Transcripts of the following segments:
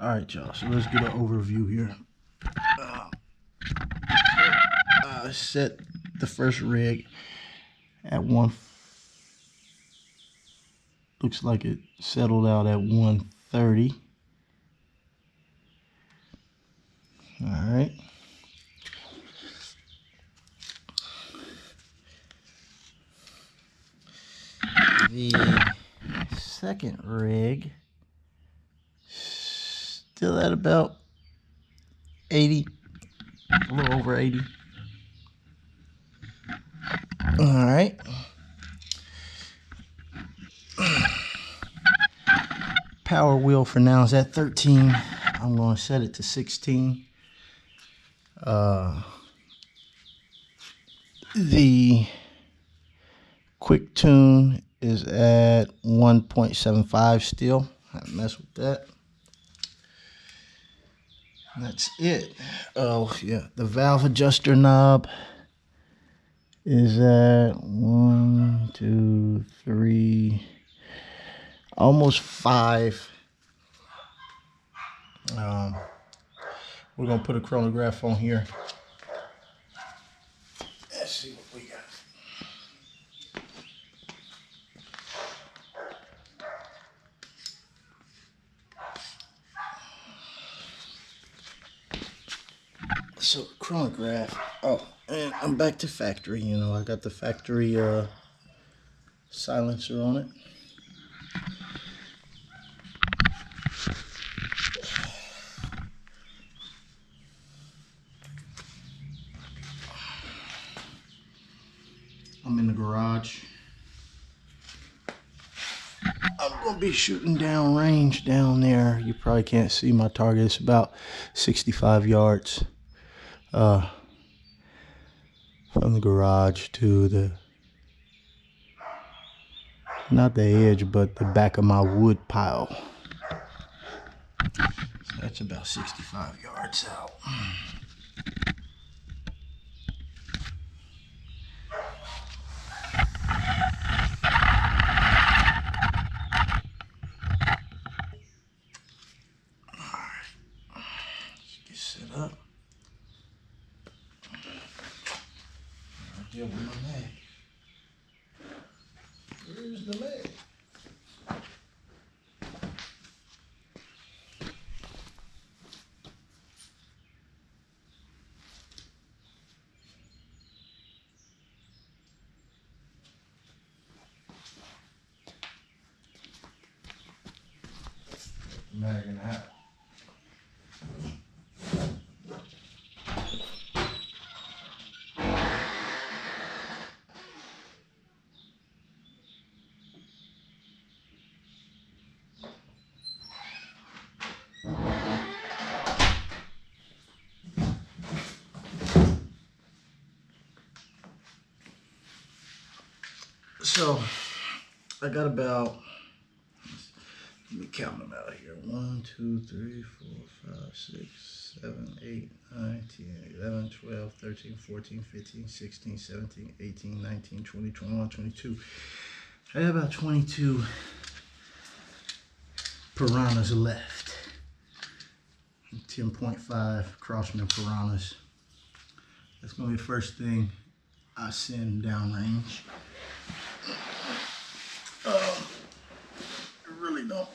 All right, y'all. So let's get an overview here. Set the first rig at one. Looks like it settled out at 130. All right. The second rig still at about 80, a little over 80. All right. Power wheel for now is at 13. I'm going to set it to 16. The quick tune is at 1.75 still. I haven't messed with that. That's it. Oh, yeah. The valve adjuster knob is at 1, 2, 3, almost 5. We're going to put a chronograph on here. Let's see what we got. So, chronograph. Oh, and I'm back to factory. You know, I got the factory silencer on it. I'm in the garage. I'm going to be shooting down range down there. You probably can't see my target. It's about 65 yards from the garage to the, not the edge, but the back of my wood pile. So that's about 65 yards out. Set up. I'll deal with my mag. Where's the mag? Mag in the house. So I got about, let me count them out here. 1, 2, 3, 4, 5, 6, 7, 8, 9, 10, 11, 12, 13, 14, 15, 16, 17, 18, 19, 20, 21, 22. I have about 22 piranhas left. 10.5 Crosman piranhas. That's gonna be the first thing I send downrange. It really don't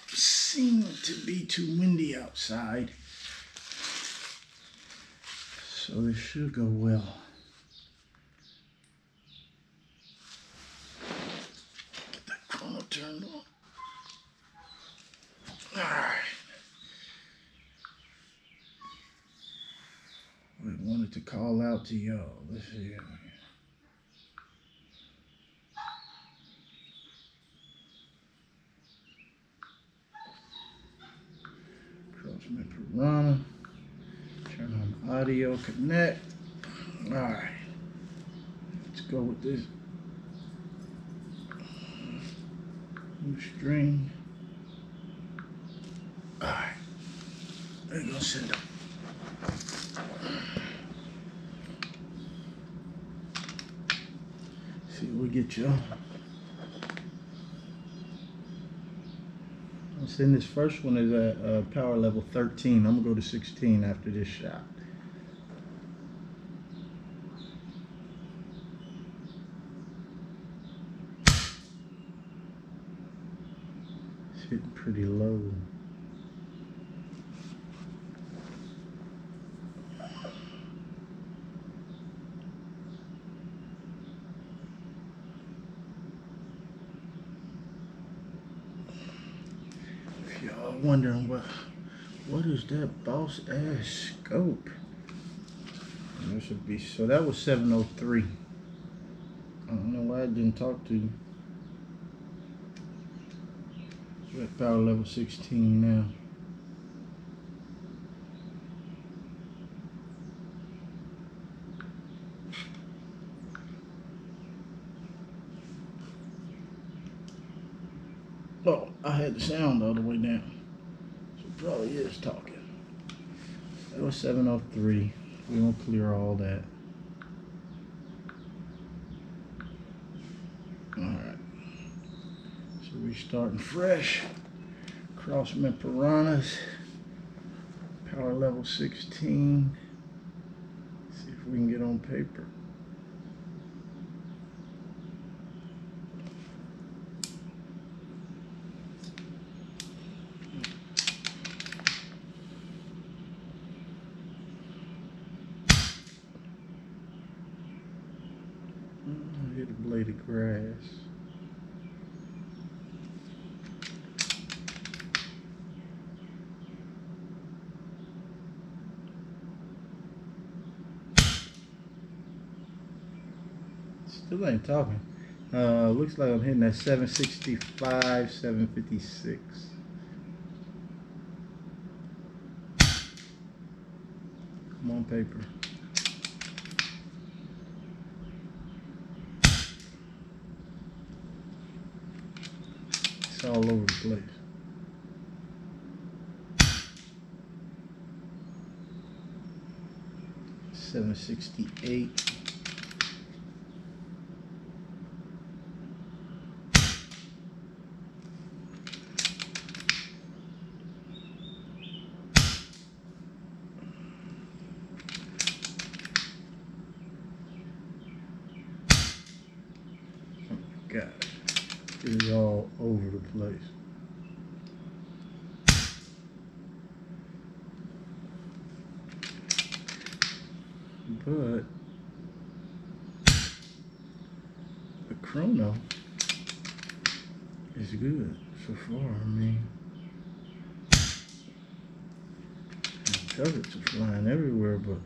seem to be too windy outside, so this should go well. Get that chrono turned on. All right. I wanted to call out to y'all. Let's see. Crosman Piranha. Turn on audio connect. All right. Let's go with this new string. All right. There you go. Send it. See what we get, y'all. Then this first one is at power level 13. I'm gonna go to 16 after this shot. It's hitting pretty low. Y'all wondering what is that boss ass scope? This should be, so that was 703. I don't know why I didn't talk to you. We're at power level 16 now. Oh, I had the sound all the way down. So it probably is talking. That was 703. We won't clear all that. Alright. So we're starting fresh. Crosman Piranhas. Power level 16. See if we can get on paper. Hit a blade of grass. Still ain't talking. Looks like I'm hitting at 765, 756. Come on, paper. It's all over the place. $768. God, it is all over the place. But the chrono is good so far. I mean, the pellets are flying everywhere, but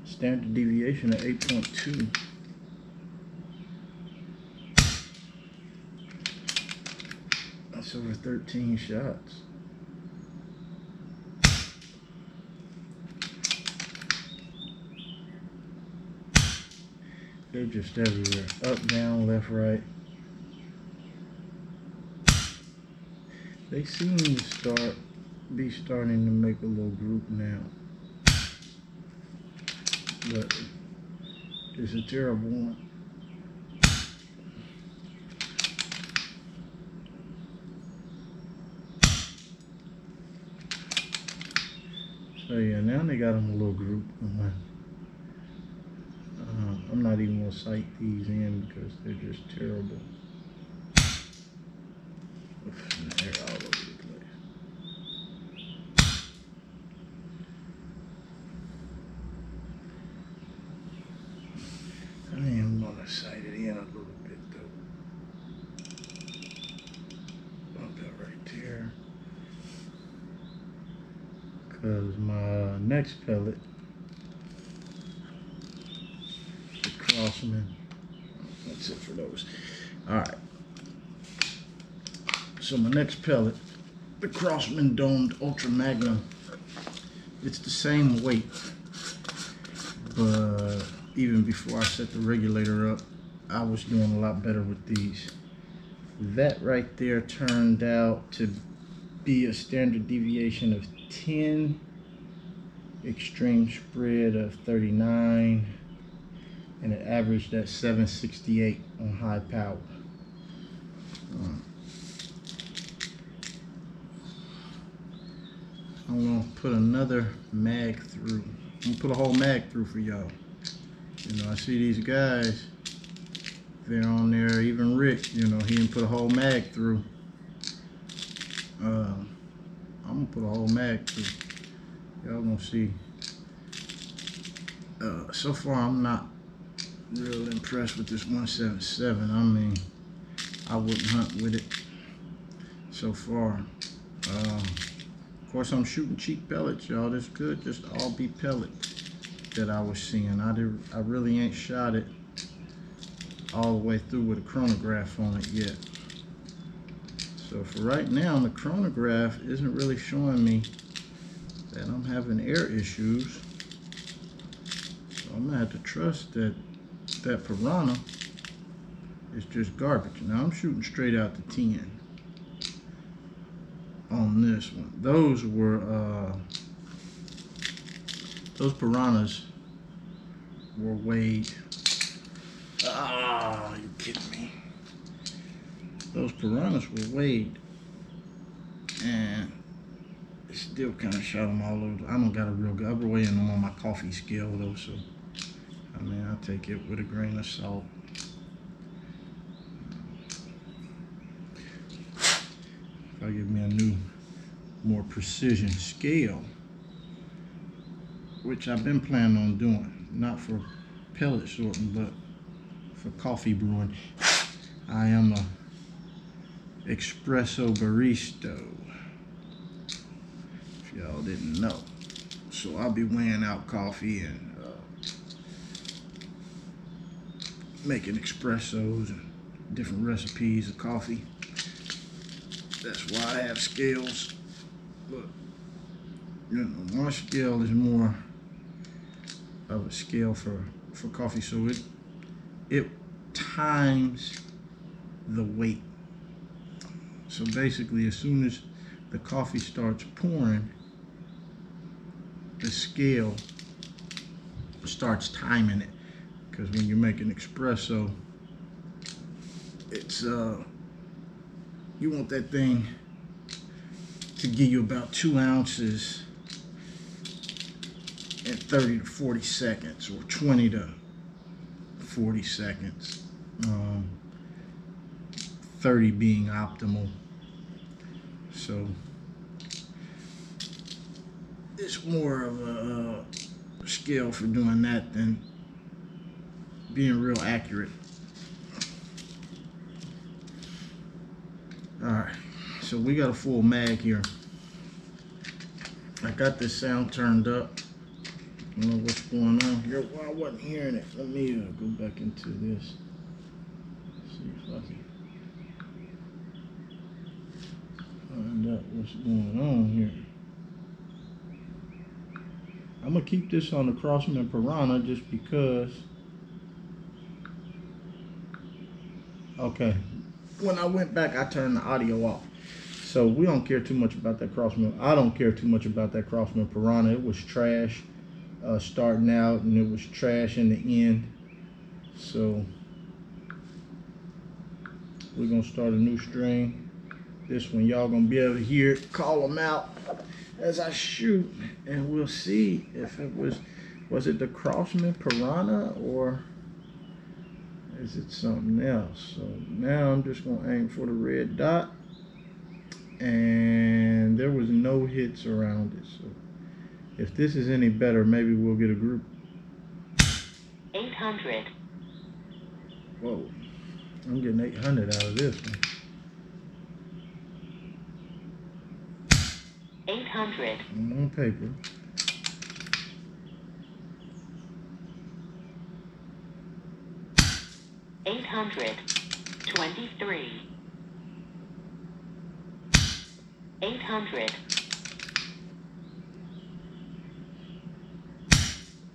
standard deviation at 8.2. That's over 13 shots. They're just everywhere. Up, down, left, right. They seem to be starting to make a little group now. But it's a terrible one. So yeah, now they got them a little group going. I'm not even gonna cite these in because they're just terrible. They're all over the place. I am gonna cite it in a little bit though. Put that right there. Because my next pellet, the Crossman, that's it for those. Alright. So my next pellet, the Crossman Domed Ultra Magnum. It's the same weight, but even before I set the regulator up, I was doing a lot better with these. That right there turned out to be a standard deviation of 10, extreme spread of 39, and it averaged at 768 on high power. I'm gonna put another mag through. I'm gonna put a whole mag through for y'all. You know, I see these guys, they're on there, even Rick, you know, he didn't put a whole mag through. I'm gonna put a whole mag through. Y'all gonna see. So far, I'm not real impressed with this 177. I mean, I wouldn't hunt with it so far. Of course, I'm shooting cheap pellets, y'all. This could just all be pellets that I was seeing. I really ain't shot it all the way through with a chronograph on it yet. So for right now, the chronograph isn't really showing me that I'm having air issues. So I'm gonna have to trust that that Piranha is just garbage. Now I'm shooting straight out to 10 on this one. Those Piranhas were weighed. Ah, you kidding me? Those Piranhas were weighed, and it still kind of shot them all over. I don't got a real good. I'm weighing them on my coffee scale though, so I mean I take it with a grain of salt. If I give me a new, more precision scale, which I've been planning on doing, not for pellet sorting, but for coffee brewing. I am a espresso barista, if y'all didn't know. So I'll be weighing out coffee and making espressos and different recipes of coffee. That's why I have scales. But you know, my scale is more of a scale for coffee, so it times the weight. So basically, as soon as the coffee starts pouring, the scale starts timing it. Because when you make an espresso, it's you want that thing to give you about 2 ounces in 30 to 40 seconds, or 20 to 40 seconds. 30 being optimal. So it's more of a skill for doing that than being real accurate. Alright, so we got a full mag here. I got this sound turned up. I don't know what's going on here. Well, I wasn't hearing it. Let me go back into this. See if I can find out what's going on here. I'm gonna keep this on the Crosman Piranha just because. Okay, when I went back, I turned the audio off. So we don't care too much about that Crossman. I don't care too much about that Crosman Piranha. It was trash starting out, and it was trash in the end. So we're gonna start a new string. This one y'all gonna be able to hear it, call them out as I shoot, and we'll see if it was it the Crosman Piranha or is it something else. So now I'm just gonna aim for the red dot, and there was no hits around it. So if this is any better, maybe we'll get a group. 800. Whoa, I'm getting 800 out of this one. 800. On paper. $823. 800.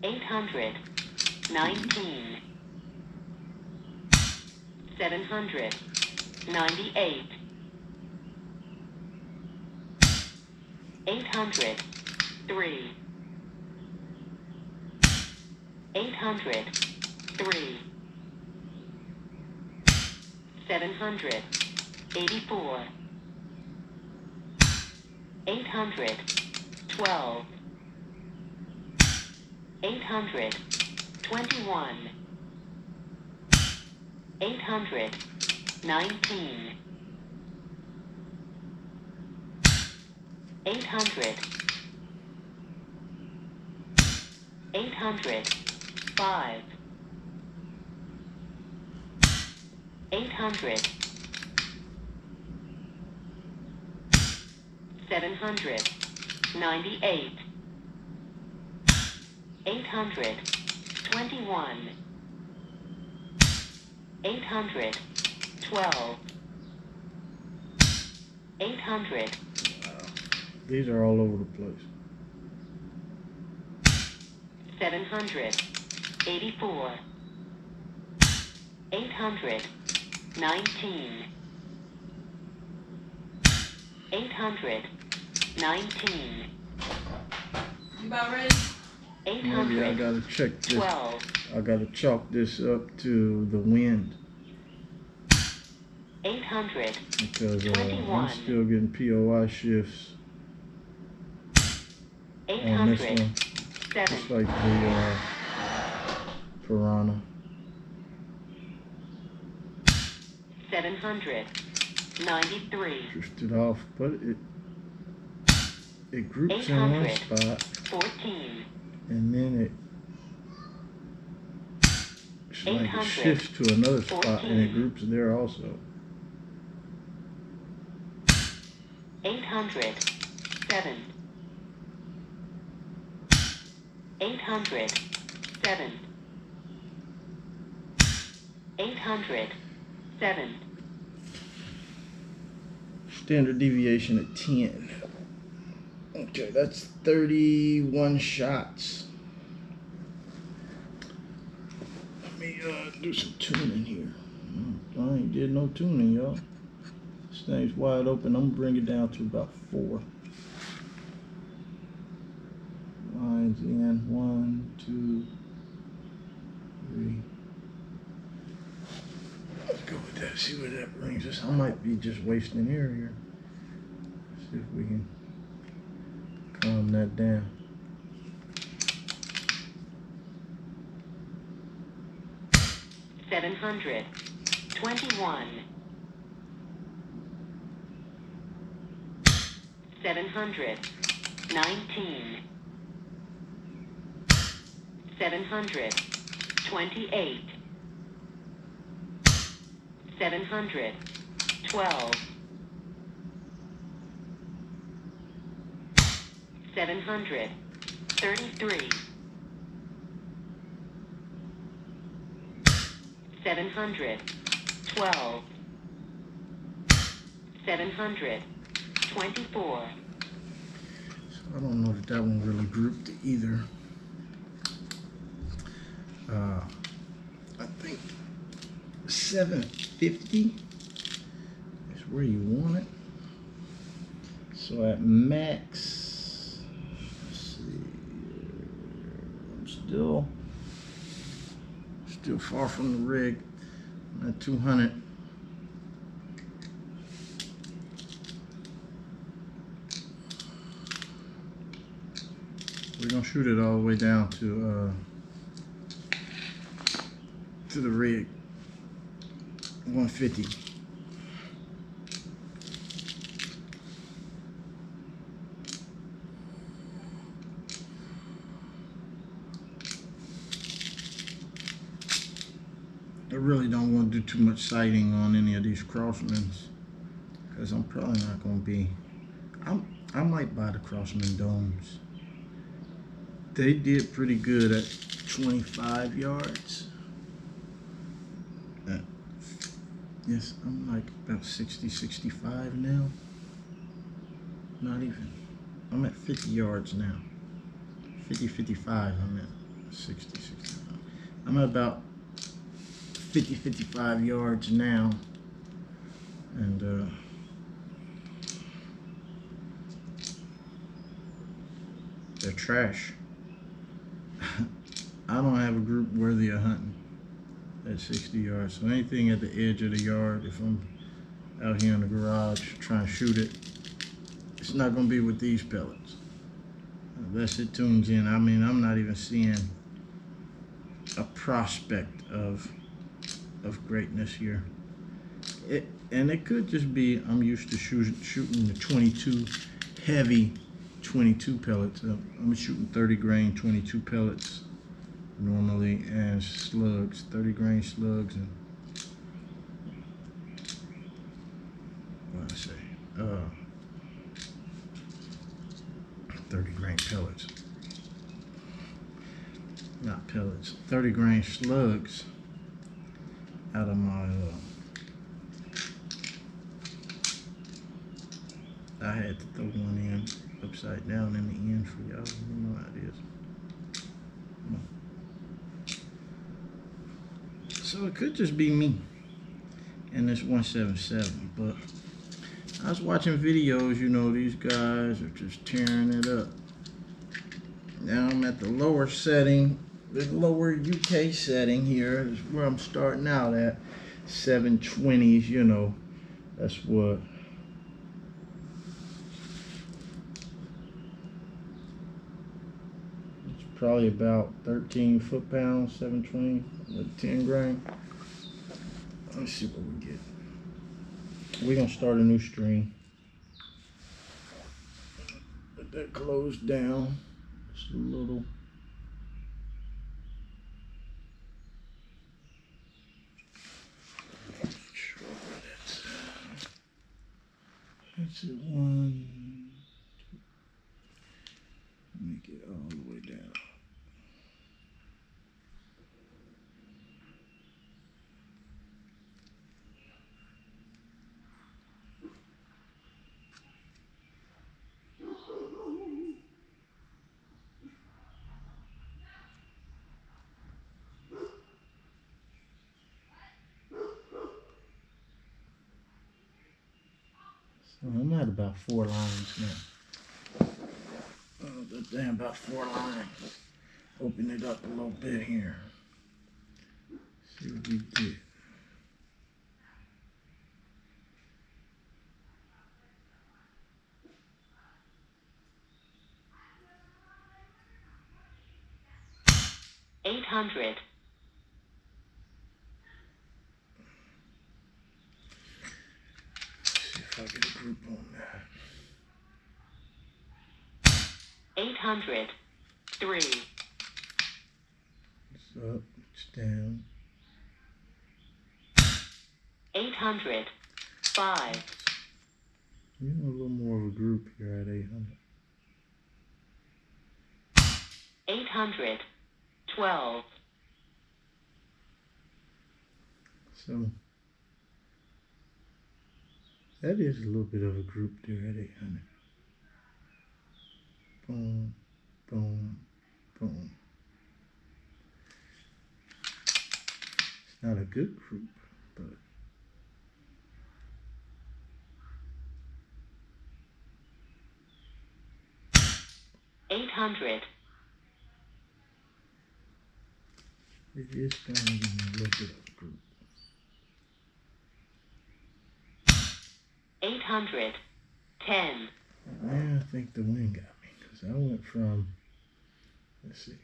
819. 798. 803. 803. 700. 84, 812, 821, 819, 800, 805, 800, 798, 821, 812, 800, These are all over the place. 784, 819, 819, You about ready? Maybe I 812, gotta check this. I gotta chalk this up to the wind 800, because I'm 21. still getting POI shifts on this 800, one. 7, It's like the Piranha. 793, Drifted off, but it groups in one 800. spot 14, and then it's like it 800. shifts to another spot and it 14. groups there also. 800, 7, 800, 7, 800, 7, Standard deviation at 10. Okay, that's 31 shots. Let me do some tuning here. I ain't did no tuning, y'all. This thing's wide open. I'm gonna bring it down to about 4. Lines in 1, 2, 3. Let's go with that. See where that brings us. I might be just wasting air here. See if we can calm that down. seven hundred 21, 700 19, 728, 712, 733, 712, 724. So I don't know that one really grouped either. I think 750 is where you want it. So at max, let's see, I'm still far from the rig. I'm at 200. We're gonna shoot it all the way down to the rig. 150. I really don't want to do too much sighting on any of these Crossmans because I'm probably not going to be. I might buy the Crossman domes. They did pretty good at 25 yards. Yes, I'm like about 60, 65 now. Not even. I'm at 50 yards now. 50, 55. I'm at 60, 65. I'm at about 50, 55 yards now. And they're trash. I don't have a group worthy of hunting at 60 yards. So anything at the edge of the yard, if I'm out here in the garage trying to shoot it. It's not going to be with these pellets. Unless it tunes in. I mean, I'm not even seeing a prospect of greatness here. And it could just be I'm used to shooting the 22 heavy 22 pellets. I'm shooting 30 grain 22 pellets normally, and slugs, 30 grain slugs, and what I say, 30 grain pellets, not pellets, 30 grain slugs out of my I had to throw one in upside down in the end for y'all. You know how it is. So it could just be me and this 177, but I was watching videos, you know, these guys are just tearing it up. Now I'm at the lower setting, the lower UK setting here is where I'm starting out at. 720s, you know, that's what. Probably about 13 foot-pounds, 720 with 10 grain. Let's see what we get. We're gonna start a new string. Let that close down just a little. That's it. One, two. Let me get all the way down. So I'm at about 4 lines now. Damn, about 4 lines. Open it up a little bit here. See what we get. $800. See if I get a group on that. 800. 3. It's up, it's down. 800. 5. You know, a little more of a group here at 800. 800. 12. So that is a little bit of a group there at 800. Boom, boom, boom. It's not a good group, but 800. it is kind of giving me a little bit of a group. 800. 10. Now I think the wind got me, because I went from, let's see,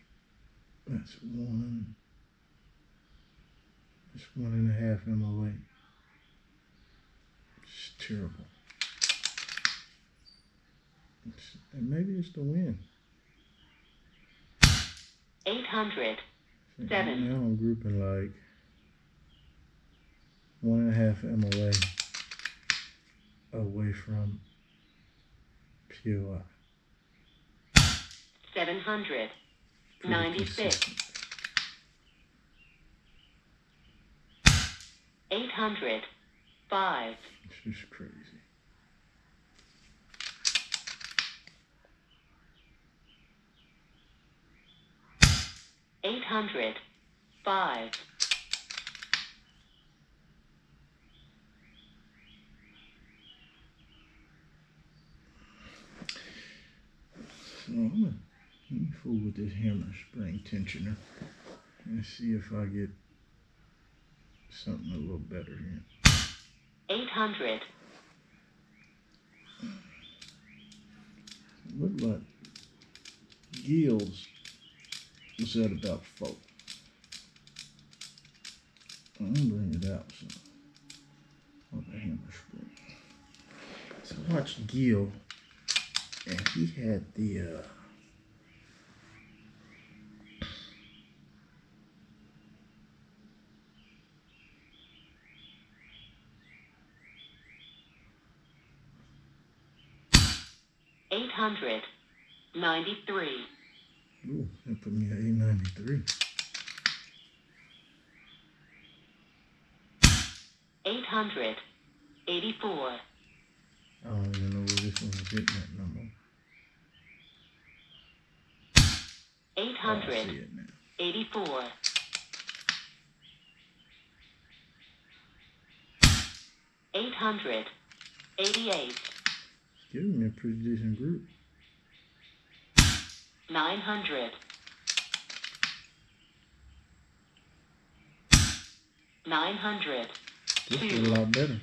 that's 1.5 MOA. It's terrible. And maybe it's the wind. 800. See, 7. now I'm grouping like 1.5 MOA away from POI. 700. Pretty 96. consistent. 800. 5. It's just crazy. 800. 5. So I'm gonna fool with this hammer spring tensioner and see if I get something a little better here. 800. Look like Gills was at about 4. I'm gonna bring it out so on the hammer spring. So I watched Gil, and he had the 893. ooh, that put me at 893. 884. I don't even know where this one was hitting that number. Oh, I see it now. 884. 888. Giving me a pretty decent group. 900. 900. This is a lot better.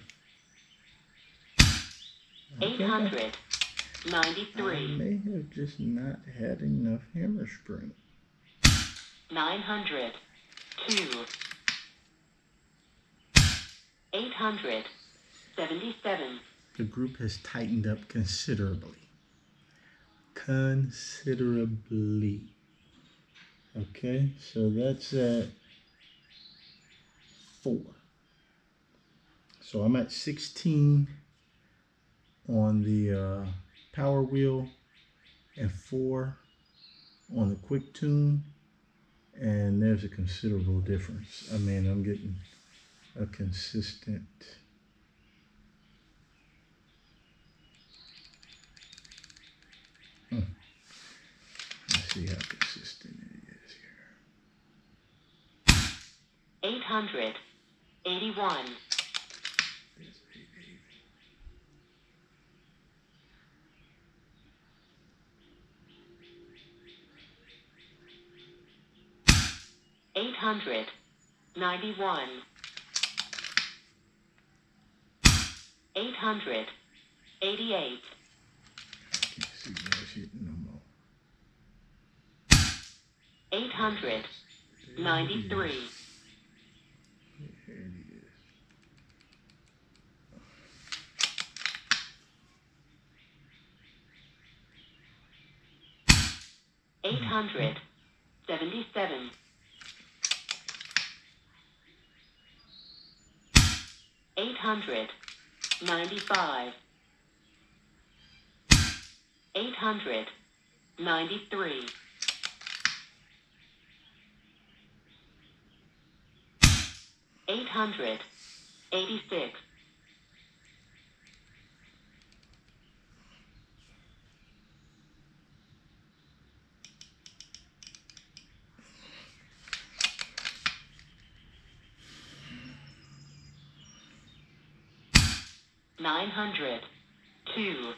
I 893. may have just not had enough hammer spring. 900. 2. 877. The group has tightened up considerably. Considerably. Okay, so that's at 4. So I'm at 16 on the power wheel and 4 on the quick tune, and there's a considerable difference. I mean, I'm getting a consistent let's see how consistent it is here. 881. There's 880. 891. 888. I can't see what's hitting no more. 893. Here it is. 877. 895. 893. 886. 900. 2.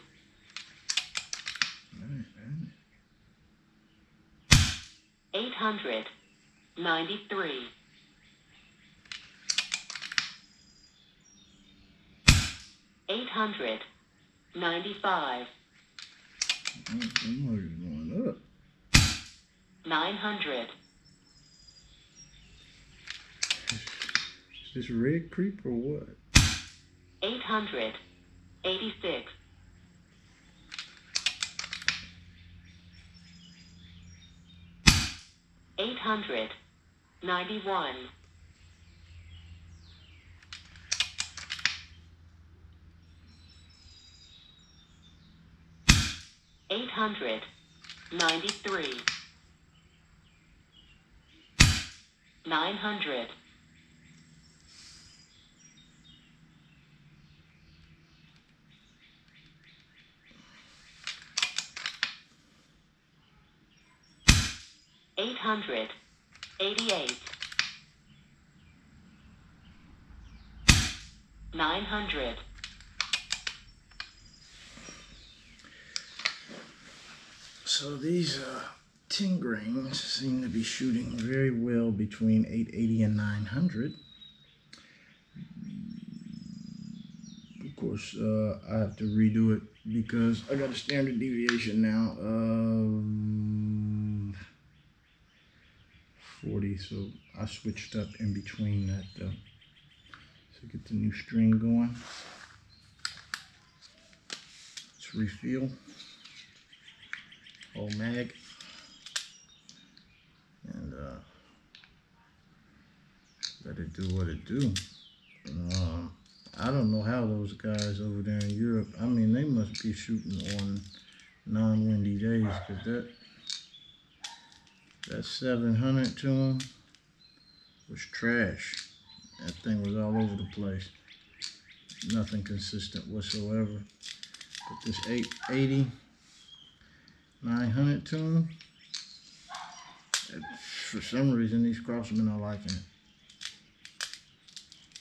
893. 895. Somebody's going up. 900. Is this red creep or what? 886. 891. 893. 900. 888. 900. So these 10 grains seem to be shooting very well between 880 and 900. course, I have to redo it because I got a standard deviation now of 40, so I switched up in between that though. So get the new string going. Let's refill. Whole mag. And let it do what it do. I don't know how those guys over there in Europe, I mean, they must be shooting on non-windy days, because that 700 to them was trash. That thing was all over the place. Nothing consistent whatsoever. But this 880, 900 to them, for some reason, these Crossmen are liking it.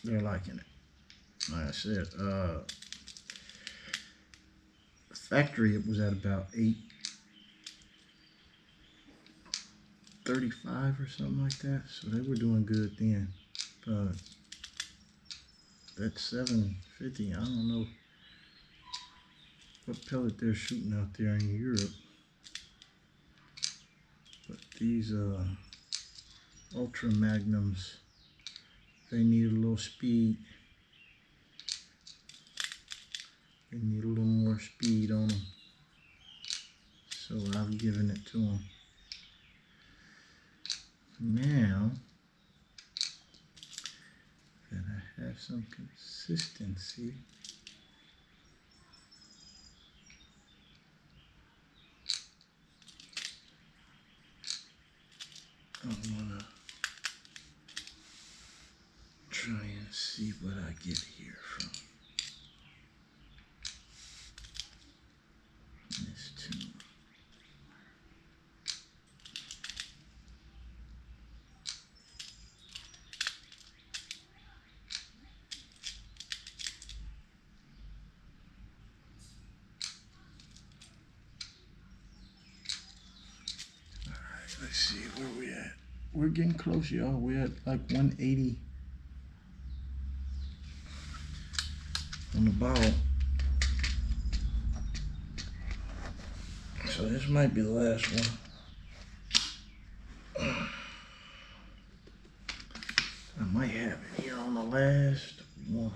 They're liking it. Like I said, factory it was at about 835 or something like that. So they were doing good then. But that 750, I don't know what pellet they're shooting out there in Europe. But these Ultra Magnums, they need a little speed. They need a little more speed on them. So I've given it to them. Now that I have some consistency, I want to try and see what I get here from this tune. Alright, let's see where we at. We're getting close, y'all. We're at like 180 on the bottle. So this might be the last one. I might have it here on the last one.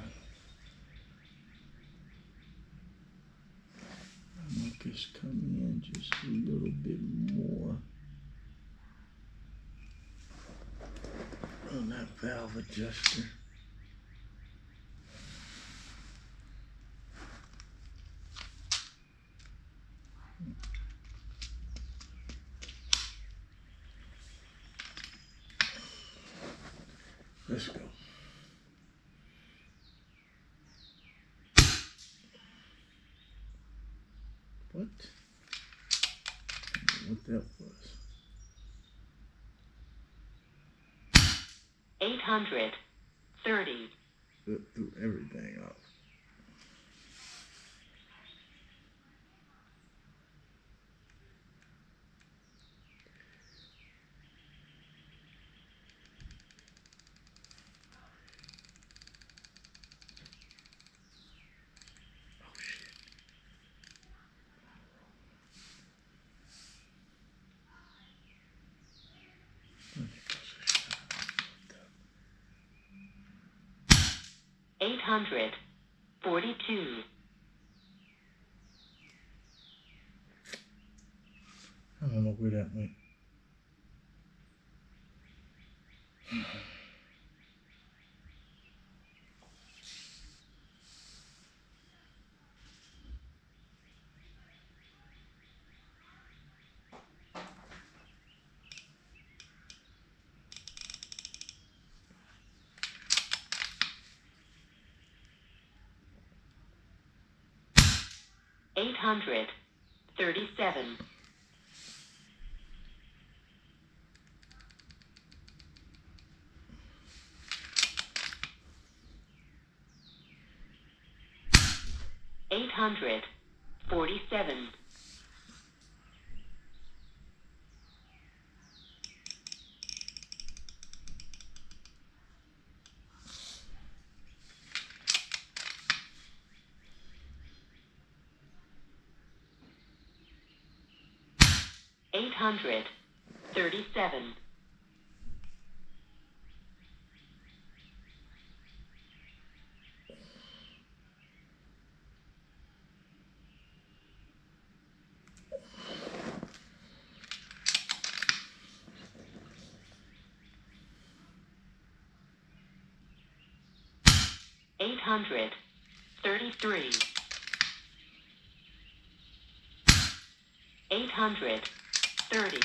I might just come in just a little bit more on that valve adjuster. Let's go. What? I don't know what that was. 830. Threw everything off. Oh shit. 842. I don't know where that went. $837. $847. 837. 833. 830.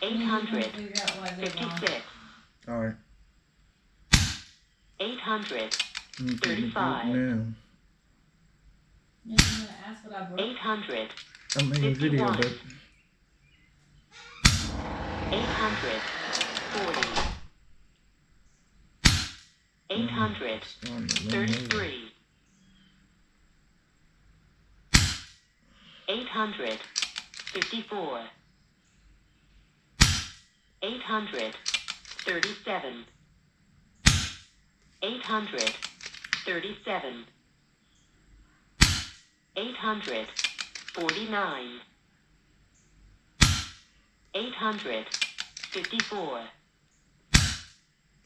856. All right. 835. Now, You gonna ask what I broke? 800. I made a video, 51. but 840. 833. 854. 837. 837. 849. 854.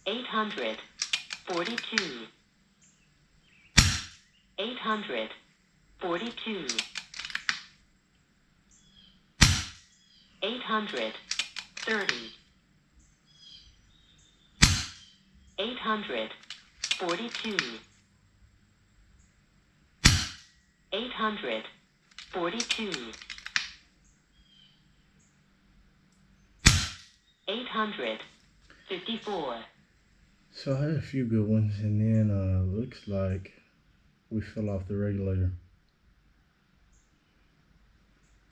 842. 842. 830. 842. 842. 854. so I had a few good ones, and then looks like we fell off the regulator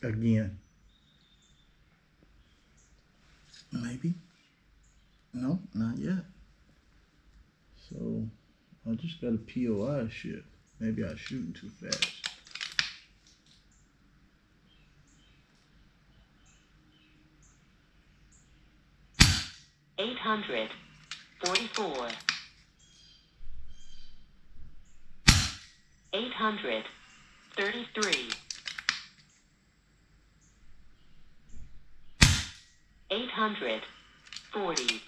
again. Maybe. No, not yet. So I just got a POI shit. Maybe I'm shooting too fast. $844. 833. 840.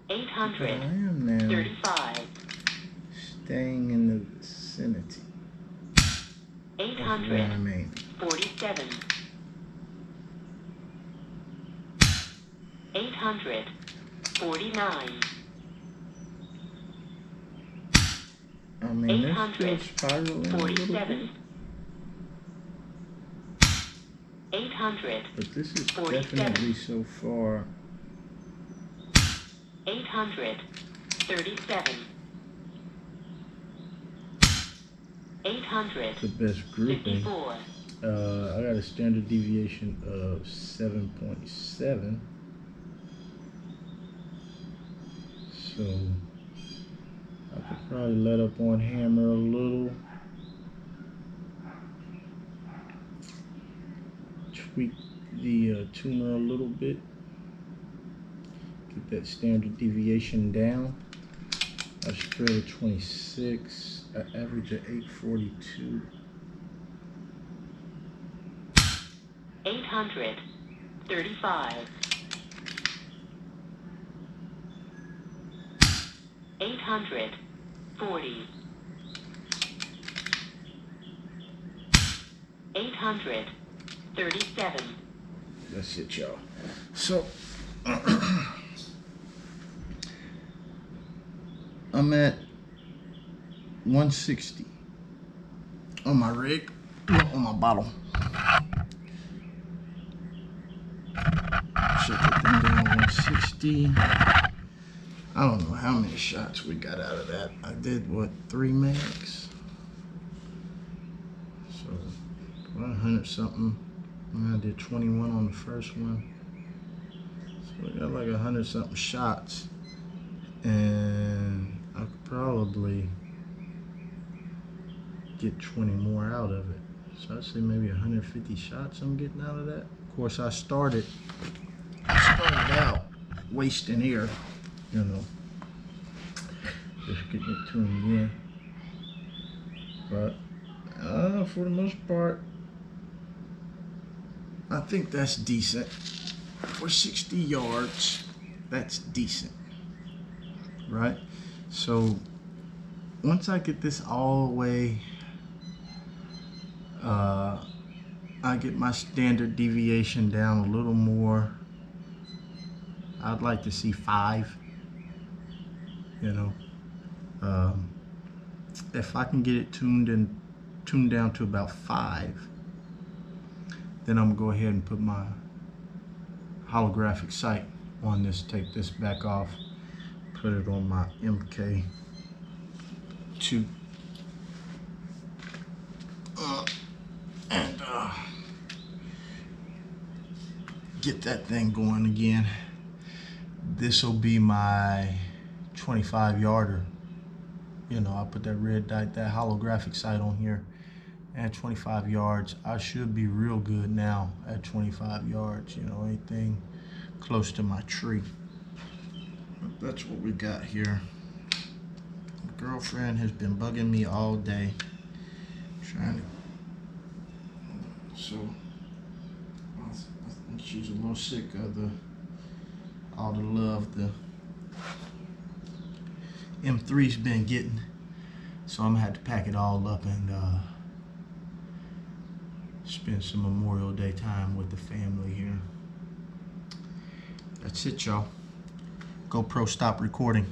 835. Staying in the vicinity. 847. 849. I mean, they're still spiraling a little bit. 800. But this is 47. definitely so far. 837. 854. The best grouping. I got a standard deviation of 7.7. So I could probably let up on hammer a little. Tweak the tuner a little bit. Get that standard deviation down. I spread at 26. I average at 842. 835. 840. 837. That's it, y'all. So I'm at 160 on my rig, on my bottle. Shut that thing down to 160. I don't know how many shots we got out of that. I did, what, 3 mags? So 100 something. I did 21 on the first one. So we got like 100 something shots. And I could probably get 20 more out of it. So I'd say maybe 150 shots I'm getting out of that. Of course, I started out wasting air, you know, just getting it tuned in. But for the most part, I think that's decent. For 60 yards, that's decent, right? So once I get this all the way, I get my standard deviation down a little more. I'd like to see 5, you know. If I can get it tuned down to about 5, then I'm gonna go ahead and put my holographic sight on this. Take this back off, put it on my MK2, and get that thing going again. This will be my 25 yarder. You know, I put that red dot, that holographic sight on here at 25 yards. I should be real good now at 25 yards, you know, anything close to my tree. But that's what we got here. My girlfriend has been bugging me all day, trying to, so I think she's a little sick of all the love the M3's been getting. So I'm gonna have to pack it all up and spend some Memorial Day time with the family here. That's it, y'all. GoPro, stop recording.